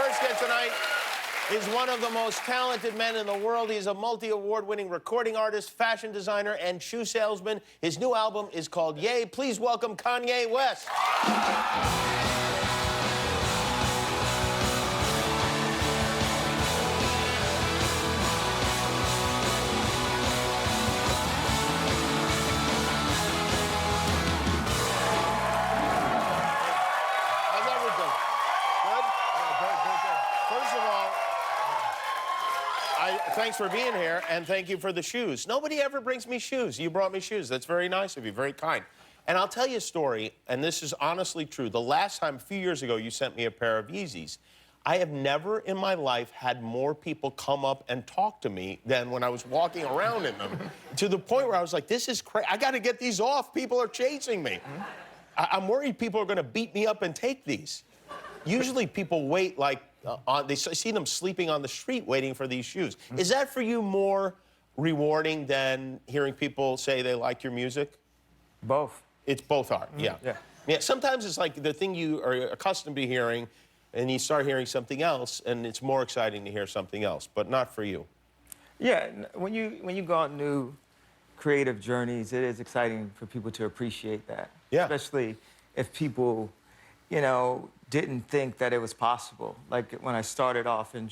first guest tonight is one of the most talented men in the world. He's a multi-award-winning recording artist, fashion designer, and shoe salesman. His new album is called Ye. Please welcome Kanye West. Thanks for being here, and thank you for the shoes. Nobody ever brings me shoes. You brought me shoes. That's very nice of you, very kind. And I'll tell you a story, and this is honestly true. The last time, a few years ago, you sent me a pair of Yeezys. I have never in my life had more people come up and talk to me than when I was walking around in them, to the point where I was like, this is crazy. I got to get these off. People are chasing me. I'm worried people are going to beat me up and take these. Usually people wait like, they see them sleeping on the street waiting for these shoes. Is that for you more rewarding than hearing people say they like your music? Both. It's both are, yeah. Yeah, sometimes it's like the thing you are accustomed to hearing, and you start hearing something else, and it's more exciting to hear something else, but not for you. Yeah, when you go on new creative journeys, it is exciting for people to appreciate that. Yeah. Especially if people, you know, didn't think that it was possible. Like when I started off in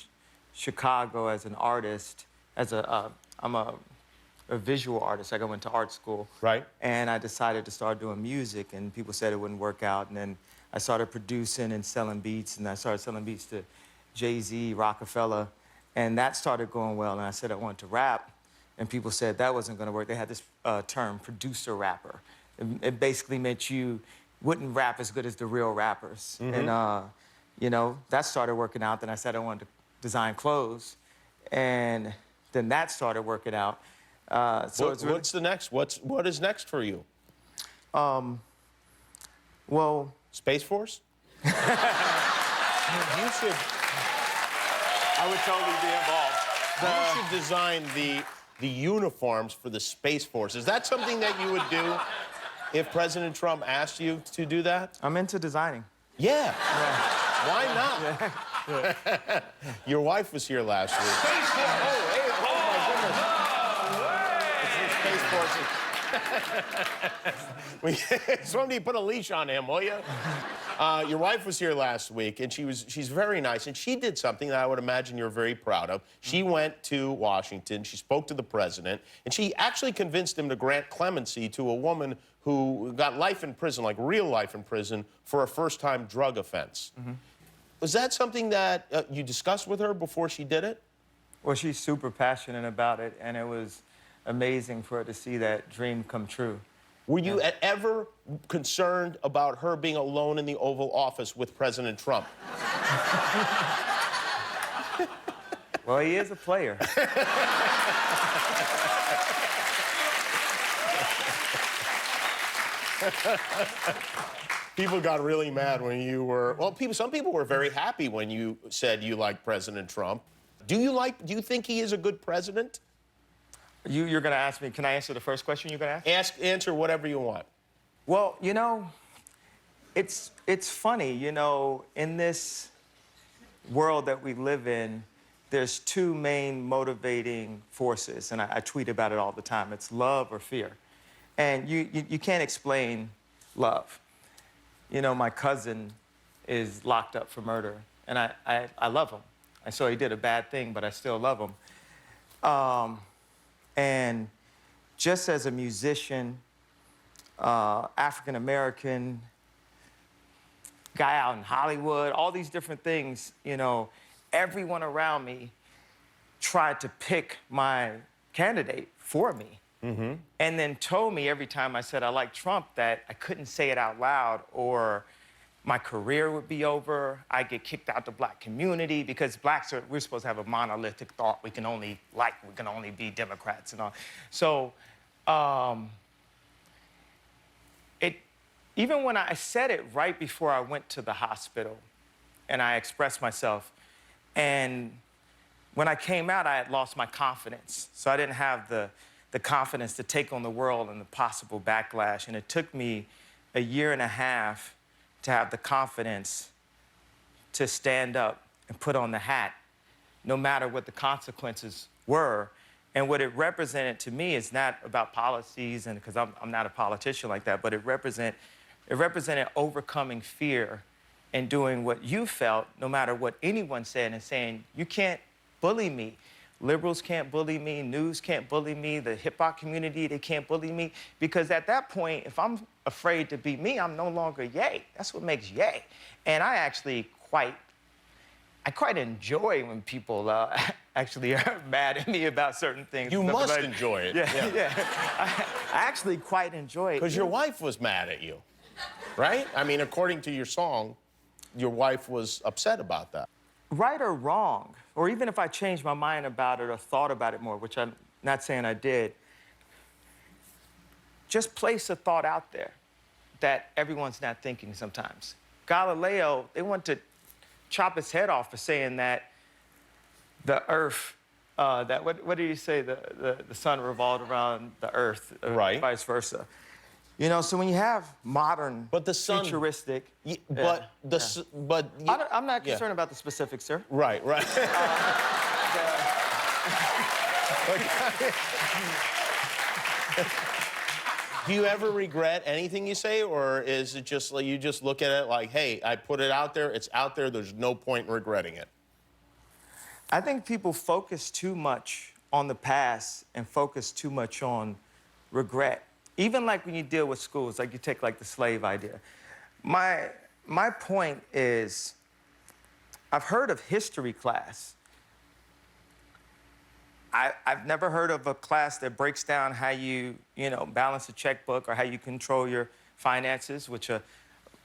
Chicago as an artist, I'm a visual artist. Like I went to art school. Right. And I decided to start doing music, and people said it wouldn't work out. And then I started producing and selling beats, and I started selling beats to Jay-Z, Rockefeller, and that started going well. And I said I wanted to rap, and people said that wasn't gonna work. They had this term, producer rapper. It basically meant you wouldn't rap as good as the real rappers. And, you know, that started working out. Then I said I wanted to design clothes. And then that started working out. So what's the next? What is next for you? Well... Space Force? You should... I would totally be involved. You should design the uniforms for the Space Force. Is that something that you would do? If President Trump asked you to do that? I'm into designing. Yeah. Why not? Yeah. Your wife was here last week. Space Force! Oh, my goodness. Somebody put a leash on him, will you? Your wife was here last week, and she's very nice, and she did something that I would imagine you're very proud of. She went to Washington, she spoke to the president, and she actually convinced him to grant clemency to a woman who got life in prison, like real life in prison, for a first-time drug offense. Was that something that you discussed with her before she did it? Well, she's super passionate about it, and it was amazing for her to see that dream come true. Were you ever concerned about her being alone in the Oval Office with President Trump? Well, he is a player. People got really mad when you were... Well, some people were very happy when you said you liked President Trump. Do you think he is a good president? You're going to ask me, can I answer the first question you're going to ask? Answer whatever you want. Well, you know, it's funny, you know, in this world that we live in, there's two main motivating forces, and I tweet about it all the time. It's love or fear. And you can't explain love. You know, my cousin is locked up for murder, and I love him. I saw he did a bad thing, but I still love him. And just as a musician, African-American, guy out in Hollywood, all these different things, you know, everyone around me tried to pick my candidate for me. And then told me every time I said I like Trump that I couldn't say it out loud or my career would be over. I'd get kicked out the black community because we're supposed to have a monolithic thought. We can only be Democrats and all. So even when I said it right before I went to the hospital and I expressed myself, and when I came out, I had lost my confidence. So I didn't have the confidence to take on the world and the possible backlash. And it took me a year and a half to have the confidence to stand up and put on the hat, no matter what the consequences were. And what it represented to me is not about policies, and because I'm not a politician like that, but it represented overcoming fear and doing what you felt, no matter what anyone said, and saying, you can't bully me. Liberals can't bully me, news can't bully me, the hip hop community, they can't bully me. Because at that point, if I'm afraid to be me, I'm no longer Ye. That's what makes Ye. And I actually quite enjoy when people actually are mad at me about certain things. You must enjoy it. Yeah. I actually quite enjoy it. Because your wife was mad at you, right? I mean, according to your song, your wife was upset about that. Right or wrong, or even if I changed my mind about it or thought about it more, which I'm not saying I did, just place a thought out there that everyone's not thinking sometimes. Galileo, they want to chop his head off for saying that the earth, what do you say, the sun revolved around the earth, right? Vice versa. You know, so when you have modern, but the sun, futuristic, but I'm not concerned about the specifics, sir. Right. Do you ever regret anything you say, or is it just like you just look at it like, hey, I put it out there, it's out there, there's no point in regretting it? I think people focus too much on the past and focus too much on regret. Even like when you deal with schools, like you take like the slave idea. My point is, I've heard of history class. I've never heard of a class that breaks down how you balance a checkbook or how you control your finances, which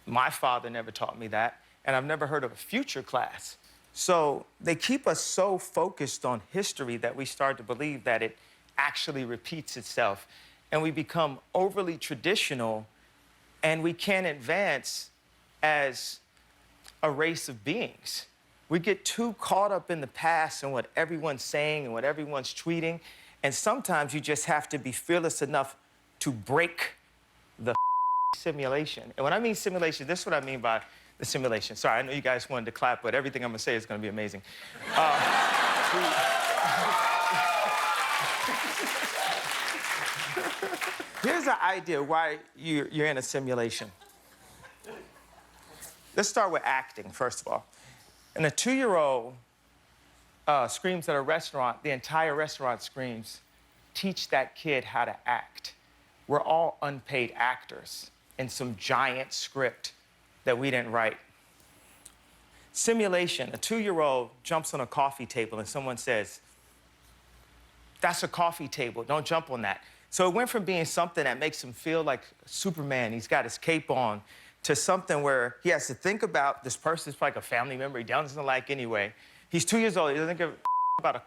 my father never taught me that. And I've never heard of a future class. So they keep us so focused on history that we start to believe that it actually repeats itself. And we become overly traditional, and we can't advance as a race of beings. We get too caught up in the past and what everyone's saying and what everyone's tweeting, and sometimes you just have to be fearless enough to break the simulation. And when I mean simulation, this is what I mean by the simulation. Sorry, I know you guys wanted to clap, but everything I'm gonna say is gonna be amazing. Here's the idea why you're in a simulation. Let's start with acting, first of all. And a 2-year-old screams at a restaurant, the entire restaurant screams, teach that kid how to act. We're all unpaid actors in some giant script that we didn't write. Simulation, a 2-year-old jumps on a coffee table and someone says, that's a coffee table, don't jump on that. So it went from being something that makes him feel like Superman, he's got his cape on, to something where he has to think about this person's like a family member he doesn't like anyway. He's 2 years old, he doesn't give a about a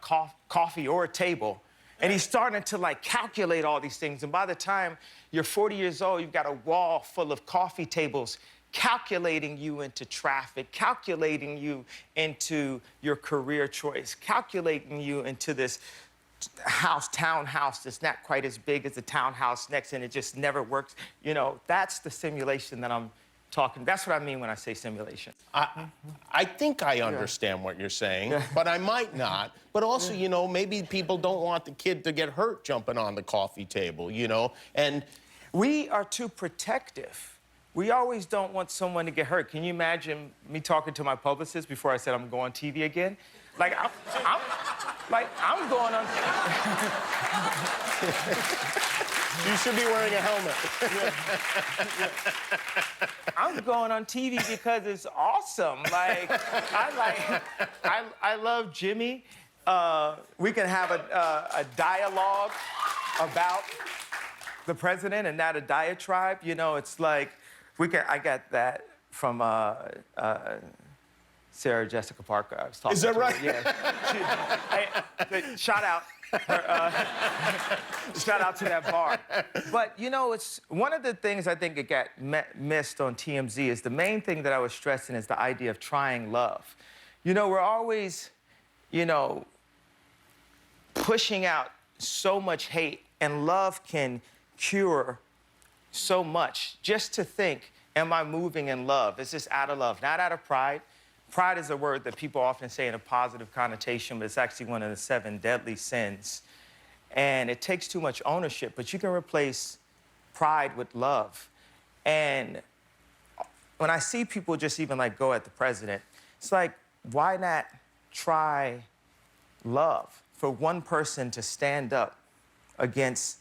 coffee or a table. And he's starting to like calculate all these things. And by the time you're 40 years old, you've got a wall full of coffee tables calculating you into traffic, calculating you into your career choice, calculating you into this townhouse that's not quite as big as the townhouse next, and it just never works. You know, that's the simulation that I'm talking. That's what I mean when I say simulation. I think I understand what you're saying, but I might not. But also, you know, maybe people don't want the kid to get hurt jumping on the coffee table, you know, and we are too protective. We always don't want someone to get hurt. Can you imagine me talking to my publicist before I said I'm going on TV again? Like, I'm going on. You should be wearing a helmet. I'm going on TV because it's awesome. Like, I love Jimmy. We can have a dialogue about the president and not a diatribe. You know, it's like I got that from Sarah Jessica Parker. I was talking. Is that to right? Her. Yeah. Shout out. Shout out to that bar. But, you know, it's one of the things I think it got missed on TMZ is the main thing that I was stressing is the idea of trying love. You know, we're always, you know, pushing out so much hate, and love can cure so much. Just to think, am I moving in love? Is this out of love? Not out of pride. pride is a word that people often say in a positive connotation, but it's actually one of the 7 deadly sins. And it takes too much ownership, but you can replace pride with love. And when I see people just even like go at the president, it's like, why not try love for one person to stand up against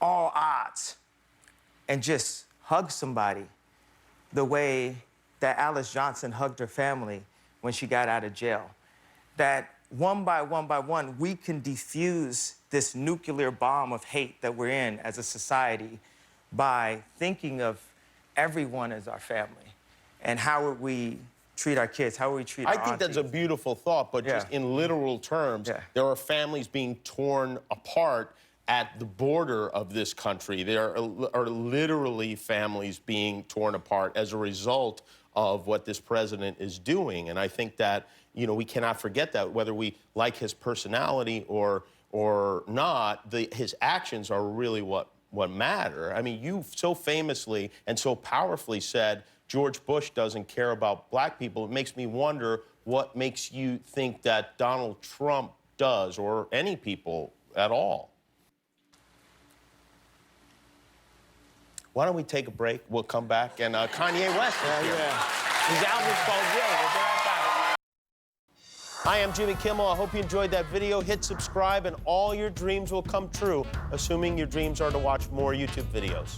all odds and just hug somebody the way that Alice Johnson hugged her family when she got out of jail. That one by one, we can defuse this nuclear bomb of hate that we're in as a society by thinking of everyone as our family. And how would we treat our kids? How would we treat our I think that's a aunties? beautiful thought, but just in literal terms, there are families being torn apart at the border of this country. There are literally families being torn apart as a result of what this president is doing. And I think that, you know, we cannot forget that, whether we like his personality or not, his actions are really what matter. I mean, you so famously and so powerfully said George Bush doesn't care about black people. It makes me wonder what makes you think that Donald Trump does, or any people at all. Why don't we take a break? We'll come back, and Kanye West is here. His album's called Yo. We'll be right back. Hi, I'm Jimmy Kimmel. I hope you enjoyed that video. Hit subscribe, and all your dreams will come true, assuming your dreams are to watch more YouTube videos.